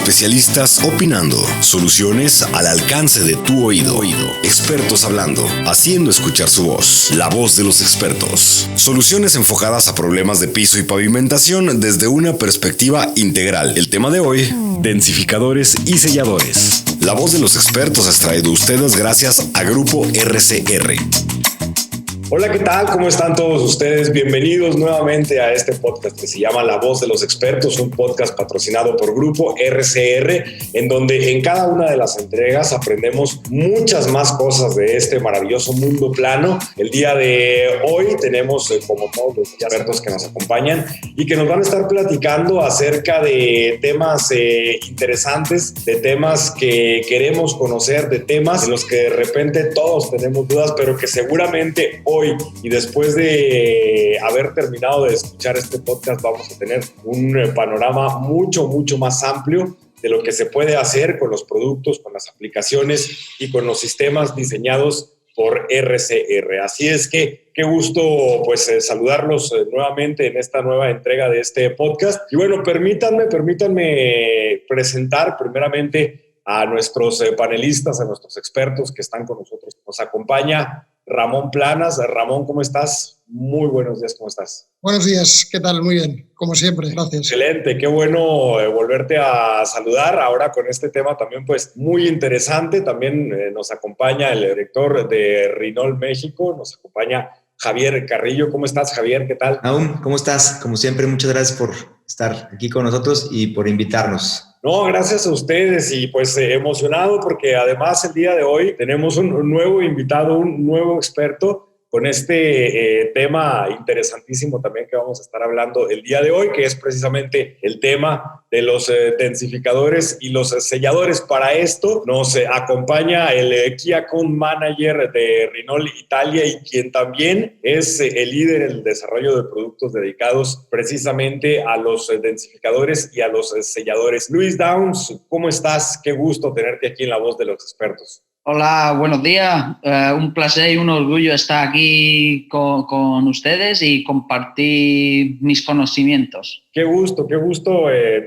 Especialistas opinando. Soluciones al alcance de tu oído. Expertos hablando, haciendo escuchar su voz. La voz de los expertos. Soluciones enfocadas a problemas de piso y pavimentación desde una perspectiva integral. El tema de hoy, densificadores y selladores. La voz de los expertos es traído a ustedes gracias a Grupo RCR. Hola, ¿qué tal? ¿Cómo están todos ustedes? Bienvenidos nuevamente a este podcast que se llama La Voz de los Expertos, un podcast patrocinado por Grupo RCR, en donde en cada una de las entregas aprendemos muchas más cosas de este maravilloso mundo plano. El día de hoy tenemos, como todos los expertos que nos acompañan y que nos van a estar platicando acerca de temas interesantes, de temas que queremos conocer, de temas en los que de repente todos tenemos dudas, pero que seguramente hoy y después de haber terminado de escuchar este podcast vamos a tener un panorama mucho más amplio de lo que se puede hacer con los productos, con las aplicaciones y con los sistemas diseñados por RCR. Así es que qué gusto pues saludarlos nuevamente en esta nueva entrega de este podcast. Y bueno, permítanme presentar primeramente a nuestros panelistas, a nuestros expertos que están con nosotros. Nos acompaña Ramón Planas. Ramón, ¿cómo estás? Muy buenos días, ¿cómo estás? Buenos días, ¿qué tal? Muy bien, como siempre, gracias. Excelente, qué bueno volverte a saludar ahora con este tema también pues muy interesante. También nos acompaña el director de Rinol México, nos acompaña Javier Carrillo. ¿Cómo estás, Javier? ¿Qué tal? Naum, ¿cómo estás? Como siempre, muchas gracias por estar aquí con nosotros y por invitarnos. No, gracias a ustedes y pues emocionado porque además el día de hoy tenemos un nuevo invitado, un nuevo experto con este tema interesantísimo también que vamos a estar hablando el día de hoy, que es precisamente el tema de los densificadores y los selladores. Para esto nos acompaña el Key Account Manager de Rinol Italia y quien también es el líder en el desarrollo de productos dedicados precisamente a los densificadores y a los selladores. Luis Downs, ¿cómo estás? Qué gusto tenerte aquí en La Voz de los Expertos. Hola, buenos días. Un placer y un orgullo estar aquí con ustedes y compartir mis conocimientos. Qué gusto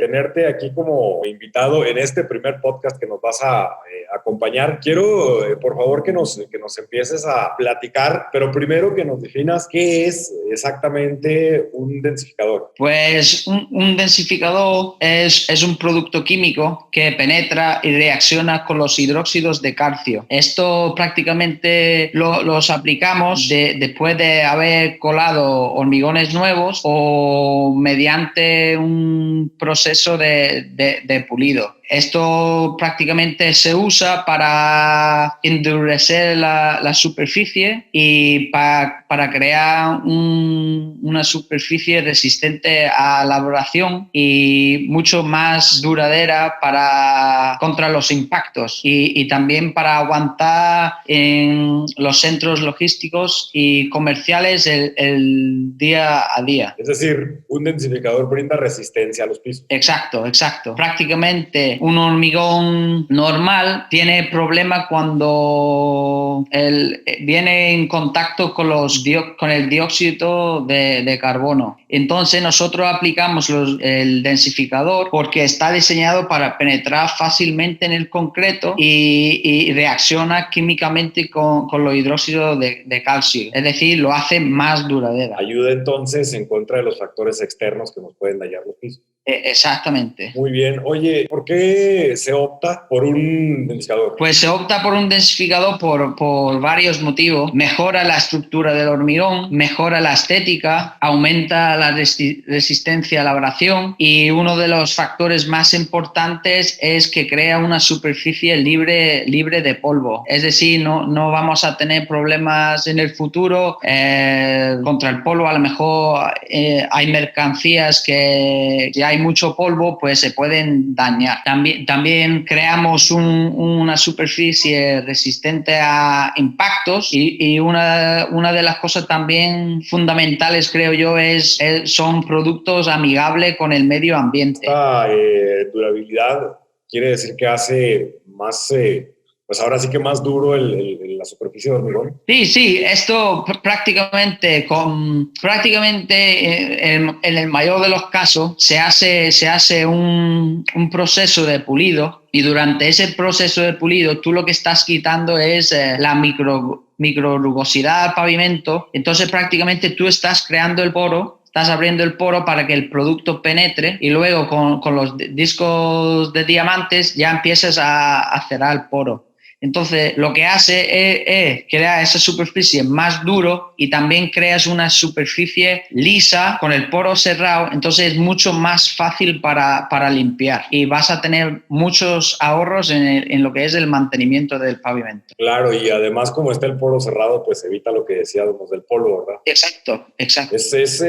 tenerte aquí como invitado en este primer podcast que nos vas a acompañar. Quiero, por favor, que nos empieces a platicar, pero primero que nos definas qué es exactamente un densificador. Pues un densificador es un producto químico que penetra y reacciona con los hidróxidos de calcio. Esto prácticamente los aplicamos después de haber colado hormigones nuevos o mediante un proceso de pulido. Esto prácticamente se usa para endurecer la superficie y para crear una superficie resistente a la abrasión y mucho más duradera contra los impactos y también para aguantar en los centros logísticos y comerciales el día a día. Es decir, un densificador brinda resistencia a los pisos. Exacto. Prácticamente un hormigón normal tiene problema cuando viene en contacto con el dióxido de carbono. Entonces nosotros aplicamos el densificador porque está diseñado para penetrar fácilmente en el concreto y reacciona químicamente con los hidróxidos de calcio. Es decir, lo hace más duradera. Ayuda entonces en contra de los factores externos que nos pueden dañar los pisos. Exactamente. Muy bien. Oye, ¿por qué se opta por un densificador? Pues se opta por un densificador por varios motivos. Mejora la estructura del hormigón, mejora la estética, aumenta la resistencia a la abrasión y uno de los factores más importantes es que crea una superficie libre de polvo. Es decir, no vamos a tener problemas en el futuro contra el polvo. A lo mejor hay mercancías que si hay mucho polvo pues se pueden dañar. También creamos una superficie resistente a impactos y una de las cosas también fundamentales, creo yo, son productos amigables con el medio ambiente. Esta durabilidad quiere decir que hace más pues ahora sí que más duro la superficie de hormigón. Sí, esto prácticamente en el mayor de los casos se hace un proceso de pulido, y durante ese proceso de pulido tú lo que estás quitando es la microrugosidad del pavimento. Entonces prácticamente tú estás creando el poro, estás abriendo el poro para que el producto penetre, y luego con los discos de diamantes ya empiezas a cerrar el poro. Entonces, lo que hace es crear esa superficie más duro, y también creas una superficie lisa con el poro cerrado. Entonces, es mucho más fácil para limpiar, y vas a tener muchos ahorros en lo que es el mantenimiento del pavimento. Claro, y además, como está el poro cerrado, pues evita lo que decíamos del polvo, ¿verdad? Exacto. Es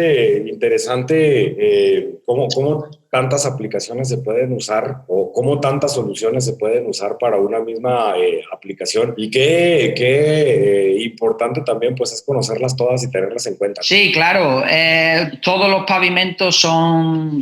interesante cómo tantas aplicaciones se pueden usar, o cómo tantas soluciones se pueden usar para una misma aplicación, y qué importante también pues es conocerlas todas y tenerlas en cuenta. Sí, claro. Todos los pavimentos son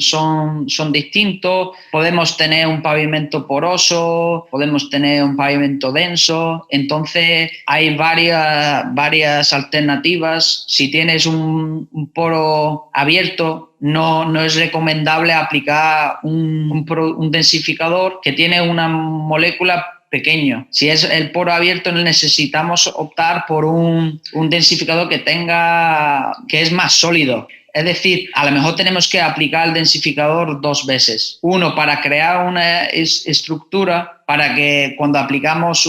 distintos. Podemos tener un pavimento poroso, podemos tener un pavimento denso. Entonces hay varias alternativas. Si tienes un poro abierto, no es recomendable aplicar un densificador que tiene una molécula pequeño. Si es el poro abierto, necesitamos optar por un densificador que es más sólido. Es decir, a lo mejor tenemos que aplicar el densificador 2 veces. Uno, para crear una estructura para que cuando aplicamos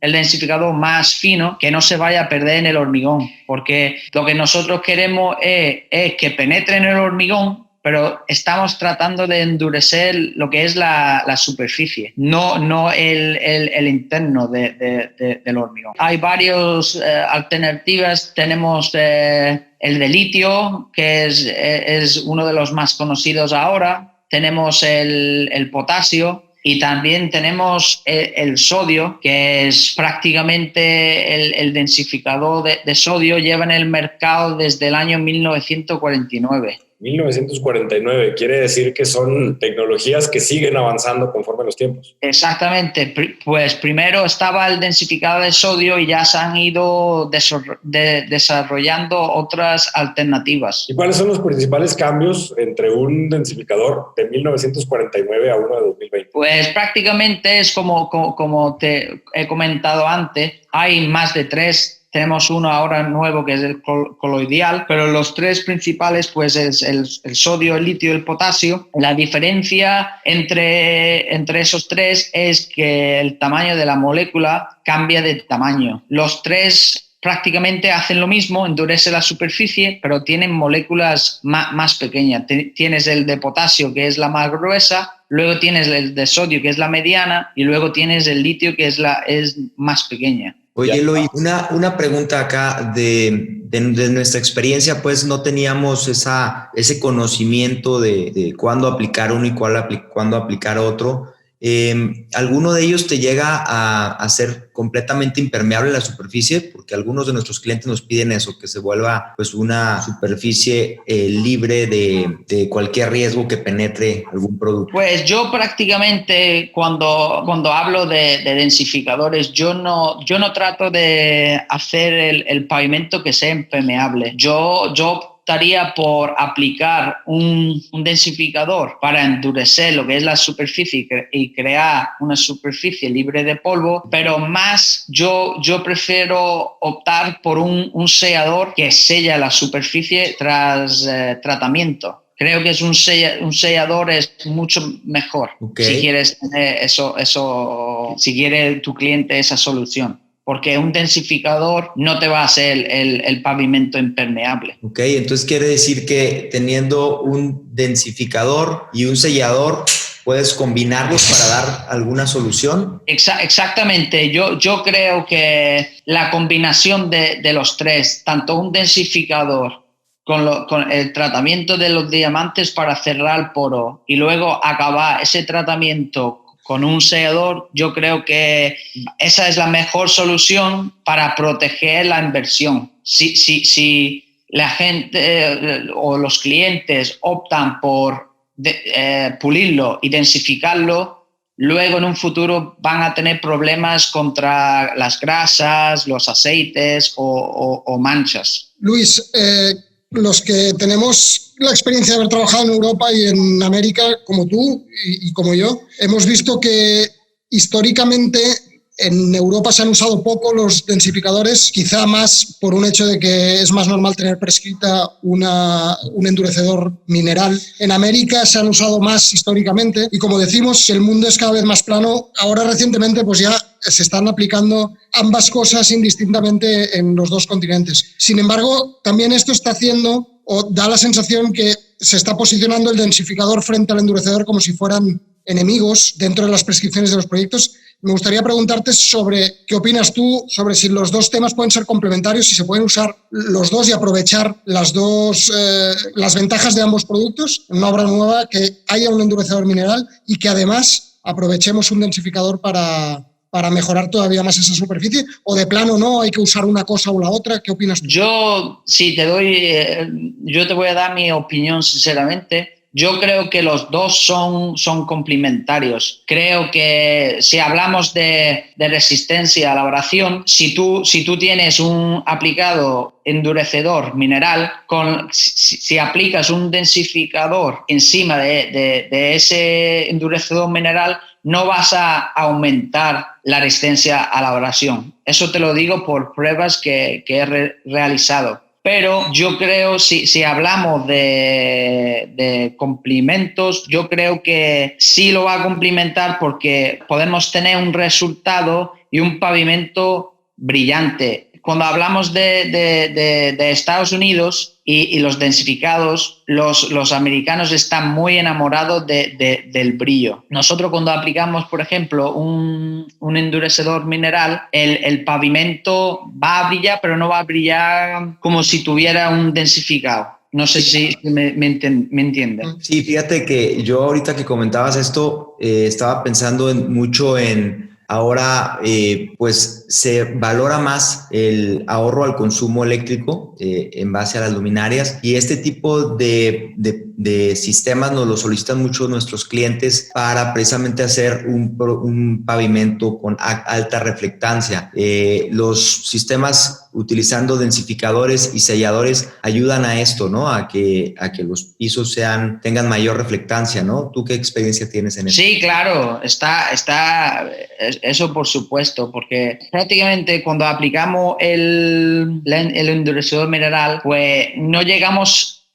el densificador más fino, que no se vaya a perder en el hormigón, porque lo que nosotros queremos es que penetre en el hormigón, pero estamos tratando de endurecer lo que es la superficie, no el interno del hormigón. Hay varias alternativas. Tenemos el de litio, que es uno de los más conocidos ahora. Tenemos el potasio, y también tenemos el sodio, que es prácticamente el densificador de sodio, lleva en el mercado desde el año 1949. 1949, quiere decir que son tecnologías que siguen avanzando conforme los tiempos. Exactamente, pues primero estaba el densificador de sodio, y ya se han ido desarrollando otras alternativas. ¿Y cuáles son los principales cambios entre un densificador de 1949 a uno de 2020? Pues prácticamente es como te he comentado antes, hay más de 3. Tenemos uno ahora nuevo que es el coloidal, pero los 3 principales pues es el sodio, el litio y el potasio. La diferencia entre esos 3 es que el tamaño de la molécula cambia de tamaño. Los 3 prácticamente hacen lo mismo, endurece la superficie, pero tienen moléculas más pequeñas. Tienes el de potasio, que es la más gruesa, luego tienes el de sodio, que es la mediana, y luego tienes el litio, que es más pequeña. Oye, Eloy, una pregunta acá de nuestra experiencia, pues no teníamos ese conocimiento de cuándo aplicar uno y cuándo aplicar otro. ¿Alguno de ellos te llega a ser completamente impermeable la superficie? Porque algunos de nuestros clientes nos piden eso, que se vuelva pues una superficie libre de cualquier riesgo que penetre algún producto. Pues yo prácticamente cuando hablo de densificadores, yo no trato de hacer el pavimento que sea impermeable. Yo optaría por aplicar un densificador para endurecer lo que es la superficie y crear una superficie libre de polvo, pero más yo prefiero optar por un sellador que sella la superficie tras tratamiento. Creo que es un sellador es mucho mejor. Okay. Si quieres tener eso, si quiere tu cliente esa solución. Porque un densificador no te va a hacer el pavimento impermeable. Ok, entonces quiere decir que teniendo un densificador y un sellador, ¿puedes combinarlos para dar alguna solución? Exactamente. Yo creo que la combinación de los 3, tanto un densificador con el tratamiento de los diamantes para cerrar el poro y luego acabar ese tratamiento con un sellador, yo creo que esa es la mejor solución para proteger la inversión. Si la gente o los clientes optan por pulirlo y densificarlo, luego en un futuro van a tener problemas contra las grasas, los aceites o manchas. Luis, los que tenemos la experiencia de haber trabajado en Europa y en América, como tú y como yo, hemos visto que históricamente en Europa se han usado poco los densificadores, quizá más por un hecho de que es más normal tener prescrita un endurecedor mineral. En América se han usado más históricamente y, como decimos, el mundo es cada vez más plano. Ahora recientemente pues ya se están aplicando ambas cosas indistintamente en los dos continentes. Sin embargo, también esto está haciendo o da la sensación que se está posicionando el densificador frente al endurecedor como si fueran enemigos dentro de las prescripciones de los proyectos. Me gustaría preguntarte sobre qué opinas tú sobre si los dos temas pueden ser complementarios, si se pueden usar los dos y aprovechar las ventajas de ambos productos en una obra nueva, que haya un endurecedor mineral y que además aprovechemos un densificador para mejorar todavía más esa superficie, o de plano no, hay que usar una cosa o la otra. ¿Qué opinas tú? Yo te voy a dar mi opinión sinceramente. Yo creo que los dos son complementarios. Creo que si hablamos de resistencia a la abrasión, si tú tienes un aplicado endurecedor mineral, si aplicas un densificador encima de ese endurecedor mineral, no vas a aumentar la resistencia a la abrasión. Eso te lo digo por pruebas que he realizado. Pero yo creo, si hablamos de complementos, yo creo que sí lo va a complementar porque podemos tener un resultado y un pavimento brillante. Cuando hablamos de Estados Unidos y los densificados, los americanos están muy enamorados del brillo. Nosotros cuando aplicamos, por ejemplo, un endurecedor mineral, el pavimento va a brillar, pero no va a brillar como si tuviera un densificado. No sé si me entiende. Sí, fíjate que yo ahorita que comentabas esto, estaba pensando mucho en ahora, pues se valora más el ahorro al consumo eléctrico en base a las luminarias, y este tipo de sistemas nos lo solicitan mucho nuestros clientes para precisamente hacer un pavimento con alta reflectancia. Los sistemas utilizando densificadores y selladores ayudan a esto, ¿no? A que los pisos tengan mayor reflectancia, ¿no? ¿Tú qué experiencia tienes en eso? Sí, claro, está eso por supuesto, porque prácticamente cuando aplicamos el endurecedor mineral, pues no llegamos,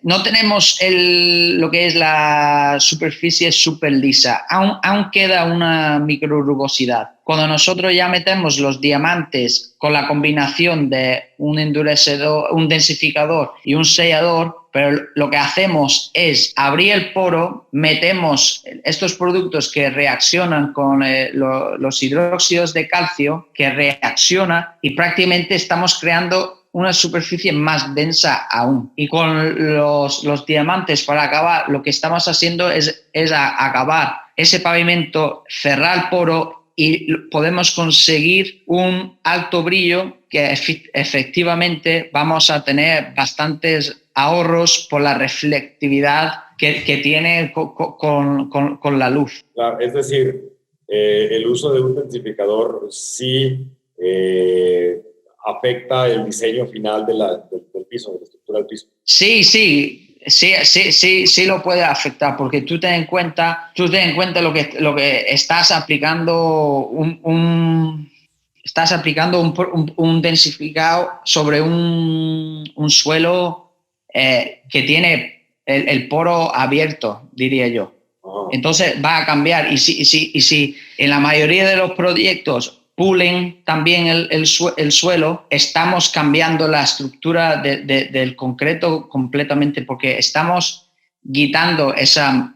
no tenemos lo que es la superficie súper lisa, aún queda una microrugosidad. Cuando nosotros ya metemos los diamantes con la combinación de un endurecedor, un densificador y un sellador, pero lo que hacemos es abrir el poro, metemos estos productos que reaccionan con los hidróxidos de calcio, que reacciona, y prácticamente estamos creando una superficie más densa aún. Y con los diamantes, para acabar, lo que estamos haciendo es acabar ese pavimento, cerrar el poro, y podemos conseguir un alto brillo que efectivamente vamos a tener bastantes ahorros por la reflectividad que tiene con la luz. Claro, es decir, el uso de un densificador sí afecta el diseño final del piso, de la estructura del piso. Sí lo puede afectar, porque tú ten en cuenta lo que estás aplicando un densificado sobre un suelo que tiene el poro abierto, diría yo. Oh. Entonces va a cambiar, y si en la mayoría de los proyectos pulen también el suelo, estamos cambiando la estructura del concreto completamente, porque estamos eliminando esa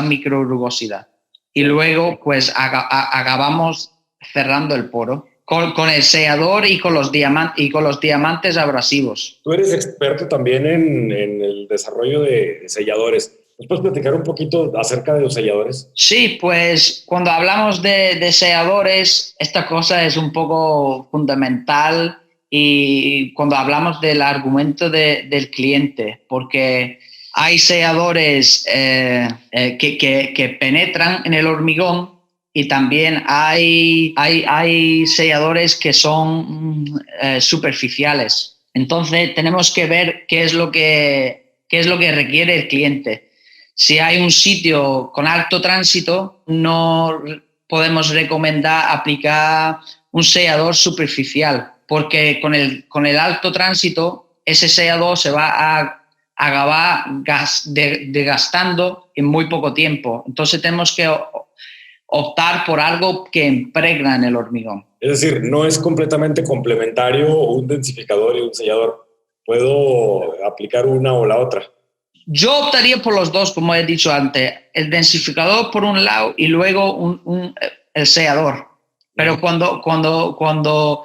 microrugosidad, y luego pues acabamos cerrando el poro con el sellador y con los diamantes abrasivos. Tú eres experto también en el desarrollo de selladores. ¿Nos puedes platicar un poquito acerca de los selladores? Sí, pues cuando hablamos de selladores, esta cosa es un poco fundamental, y cuando hablamos del argumento del cliente, porque hay selladores que penetran en el hormigón y también hay selladores que son superficiales. Entonces tenemos que ver qué es lo que requiere el cliente. Si hay un sitio con alto tránsito, no podemos recomendar aplicar un sellador superficial, porque con el alto tránsito ese sellador se va a acabar desgastando en muy poco tiempo. Entonces tenemos que optar por algo que impregna en el hormigón. Es decir, no es completamente complementario un densificador y un sellador. Puedo aplicar una o la otra. Yo optaría por los dos, como he dicho antes. El densificador por un lado y luego el sellador. Pero cuando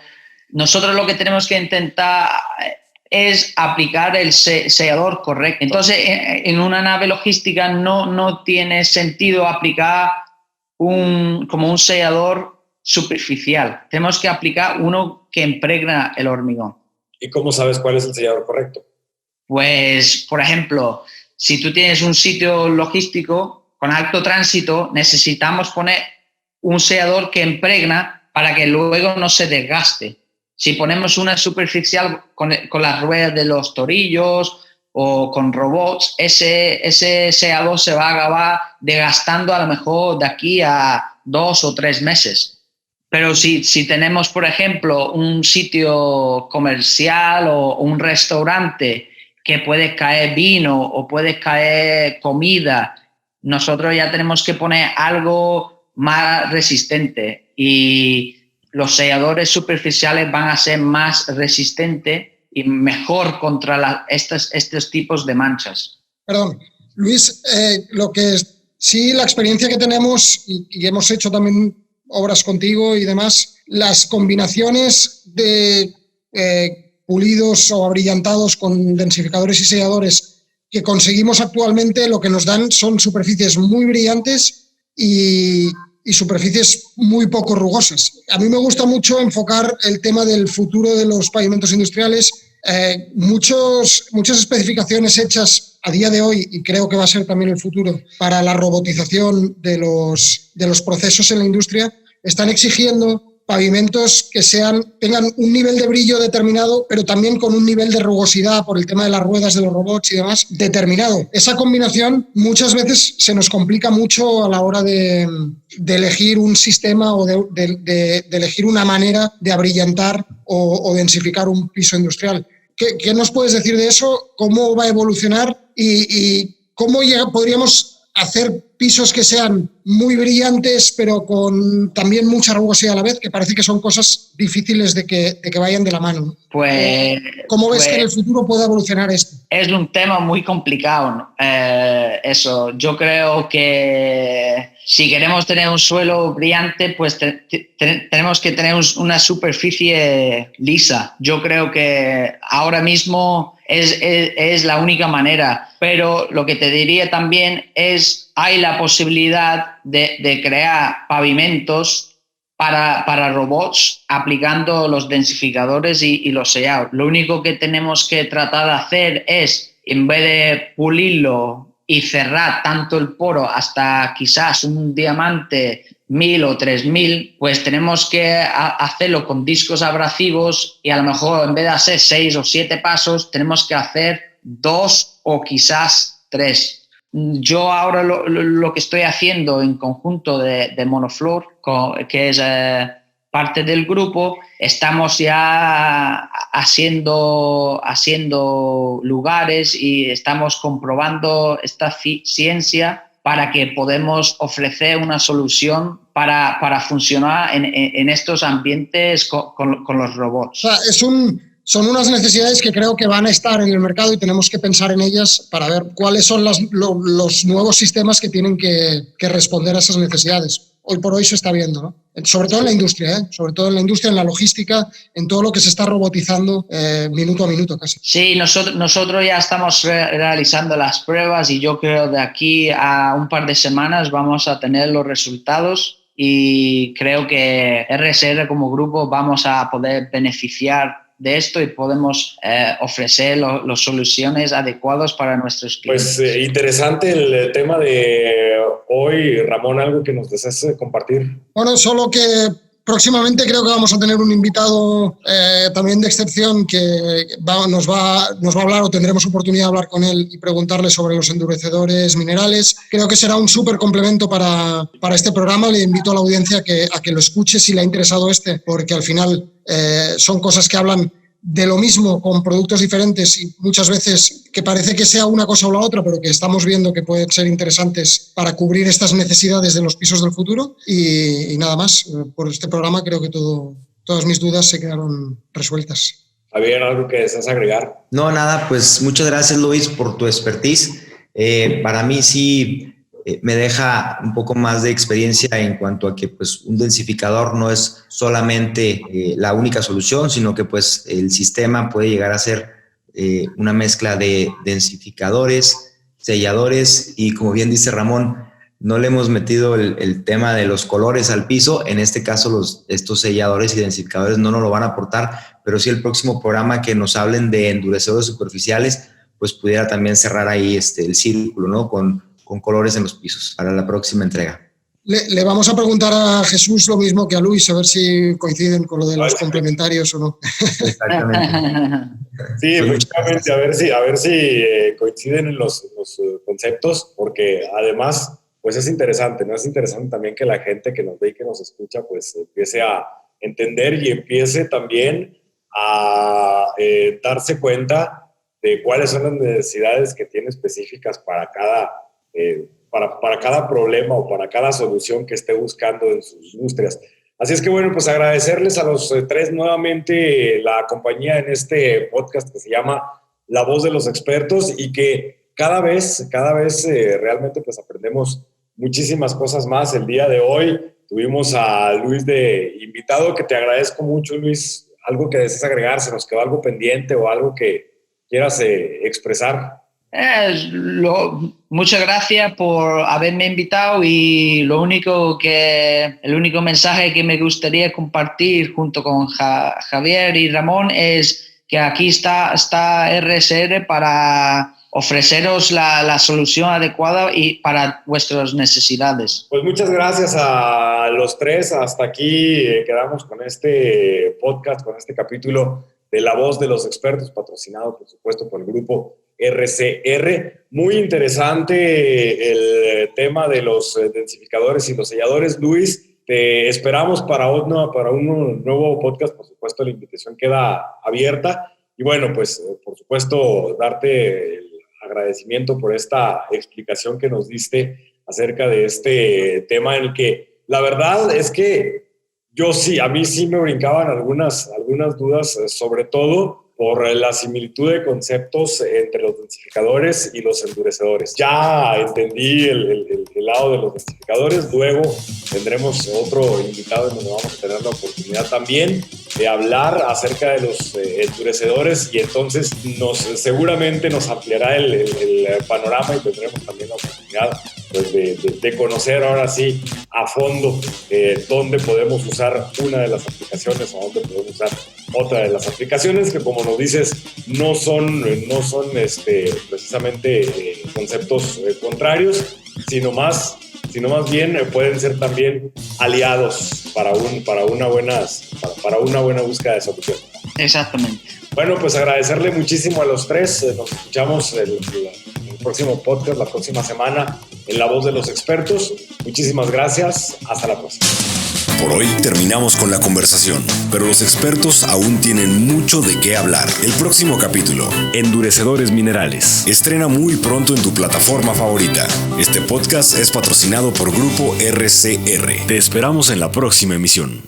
nosotros lo que tenemos que intentar es aplicar el sellador correcto. Entonces, en una nave logística no tiene sentido aplicar como un sellador superficial. Tenemos que aplicar uno que impregna el hormigón. ¿Y cómo sabes cuál es el sellador correcto? Pues, por ejemplo, si tú tienes un sitio logístico con alto tránsito, necesitamos poner un sellador que impregna para que luego no se desgaste. Si ponemos una superficial con las ruedas de los torillos o con robots, ese sellador se va a acabar desgastando a lo mejor de aquí a 2 o 3 meses. Pero si tenemos, por ejemplo, un sitio comercial o un restaurante que puede caer vino o puede caer comida, nosotros ya tenemos que poner algo más resistente y los selladores superficiales van a ser más resistentes y mejor contra estos tipos de manchas. Perdón, Luis, sí, la experiencia que tenemos y hemos hecho también obras contigo y demás, las combinaciones de pulidos o abrillantados con densificadores y selladores que conseguimos actualmente, lo que nos dan son superficies muy brillantes y superficies muy poco rugosas. A mí me gusta mucho enfocar el tema del futuro de los pavimentos industriales. Muchas especificaciones hechas a día de hoy, y creo que va a ser también el futuro, para la robotización de los procesos en la industria, están exigiendo pavimentos que tengan un nivel de brillo determinado, pero también con un nivel de rugosidad por el tema de las ruedas de los robots y demás determinado. Esa combinación muchas veces se nos complica mucho a la hora de elegir un sistema o de elegir una manera de abrillantar o densificar un piso industrial. ¿Qué nos puedes decir de eso? ¿Cómo va a evolucionar? ¿Y cómo podríamos hacer pisos que sean muy brillantes, pero con también mucha rugosidad a la vez, que parece que son cosas difíciles de que vayan de la mano? Pues, ¿Cómo ves que en el futuro puede evolucionar esto? Es un tema muy complicado, ¿no? Eso, yo creo que si queremos tener un suelo brillante, pues tenemos que tener una superficie lisa. Yo creo que ahora mismo es la única manera, pero lo que te diría también es hay la posibilidad de crear pavimentos para robots aplicando los densificadores y los sellados. Lo único que tenemos que tratar de hacer es, en vez de pulirlo y cerrar tanto el poro hasta quizás un diamante 1000 o 3000, pues tenemos que hacerlo con discos abrasivos y a lo mejor en vez de hacer 6 o 7 pasos tenemos que hacer 2 o quizás 3. Yo ahora lo que estoy haciendo en conjunto de Monoflor, que es parte del grupo, estamos ya haciendo lugares y estamos comprobando esta ciencia para que podamos ofrecer una solución para funcionar en estos ambientes con los robots. O sea, son unas necesidades que creo que van a estar en el mercado y tenemos que pensar en ellas para ver cuáles son los nuevos sistemas que tienen que responder a esas necesidades. Hoy por hoy se está viendo, ¿no? Sobre todo en la industria, sobre todo en la industria, en la logística, en todo lo que se está robotizando minuto a minuto casi. Sí, nosotros ya estamos realizando las pruebas y yo creo de aquí a un par de semanas vamos a tener los resultados y creo que RSR como grupo vamos a poder beneficiar de esto y podemos ofrecer las soluciones adecuadas para nuestros clientes. Pues interesante el tema de hoy, Ramón, algo que nos desees compartir. Bueno, solo que próximamente creo que vamos a tener un invitado también de excepción que nos va a hablar, o tendremos oportunidad de hablar con él y preguntarle sobre los endurecedores minerales. Creo que será un súper complemento para este programa. Le invito a la audiencia a que lo escuche si le ha interesado porque al final son cosas que hablan de lo mismo con productos diferentes y muchas veces que parece que sea una cosa o la otra, pero que estamos viendo que pueden ser interesantes para cubrir estas necesidades de los pisos del futuro. Y nada más, por este programa creo que todas mis dudas se quedaron resueltas. Javier, ¿algo que deseas agregar? No, nada, pues muchas gracias, Luis, por tu expertise. Para mí sí me deja un poco más de experiencia en cuanto a que pues un densificador no es solamente la única solución, sino que pues el sistema puede llegar a ser una mezcla de densificadores, selladores y, como bien dice Ramón, no le hemos metido el tema de los colores al piso. En este caso estos selladores y densificadores no nos lo van a aportar, pero sí el próximo programa que nos hablen de endurecedores superficiales pues pudiera también cerrar ahí el círculo, ¿no? Con colores en los pisos para la próxima entrega. Le vamos a preguntar a Jesús lo mismo que a Luis, a ver si coinciden con lo de los complementarios o no. Exactamente. Sí, efectivamente, a ver si coinciden en los conceptos, porque además, pues es interesante, ¿no? Es interesante también que la gente que nos ve y que nos escucha, pues empiece a entender y empiece también a darse cuenta de cuáles son las necesidades que tiene específicas para cada problema o para cada solución que esté buscando en sus industrias. Así es que bueno, pues agradecerles a los tres nuevamente la compañía en este podcast que se llama La Voz de los Expertos, y que cada vez realmente pues aprendemos muchísimas cosas más. El día de hoy tuvimos a Luis de invitado, que te agradezco mucho, Luis. Algo que desees agregar, ¿se nos quedó algo pendiente o algo que quieras expresar? Muchas gracias por haberme invitado, y el único mensaje que me gustaría compartir junto con Javier y Ramón es que aquí está RSR para ofreceros la solución adecuada y para vuestras necesidades. Pues muchas gracias a los tres. Hasta aquí quedamos con este podcast, con este capítulo de La Voz de los Expertos, patrocinado por supuesto por el grupo RCR. Muy interesante el tema de los densificadores y los selladores. Luis, te esperamos para un nuevo podcast. Por supuesto, la invitación queda abierta. Y bueno, pues por supuesto, darte el agradecimiento por esta explicación que nos diste acerca de este tema, en el que la verdad es que a mí sí me brincaban algunas dudas, sobre todo por la similitud de conceptos entre los densificadores y los endurecedores. Ya entendí el lado de los densificadores. Luego tendremos otro invitado en donde vamos a tener la oportunidad también de hablar acerca de los endurecedores, y entonces seguramente nos ampliará el panorama, y tendremos también la oportunidad pues, de conocer ahora sí a fondo dónde podemos usar una de las aplicaciones o dónde podemos usar otra de las aplicaciones, que como nos dices no son precisamente conceptos contrarios, sino más bien pueden ser también aliados para una buena búsqueda de solución. Exactamente. Bueno, pues agradecerle muchísimo a los tres. Nos escuchamos el próximo podcast, la próxima semana, en La Voz de los Expertos. Muchísimas gracias. Hasta la próxima. Por hoy terminamos con la conversación, pero los expertos aún tienen mucho de qué hablar. El próximo capítulo, Endurecedores Minerales, estrena muy pronto en tu plataforma favorita. Este podcast es patrocinado por Grupo RCR. Te esperamos en la próxima emisión.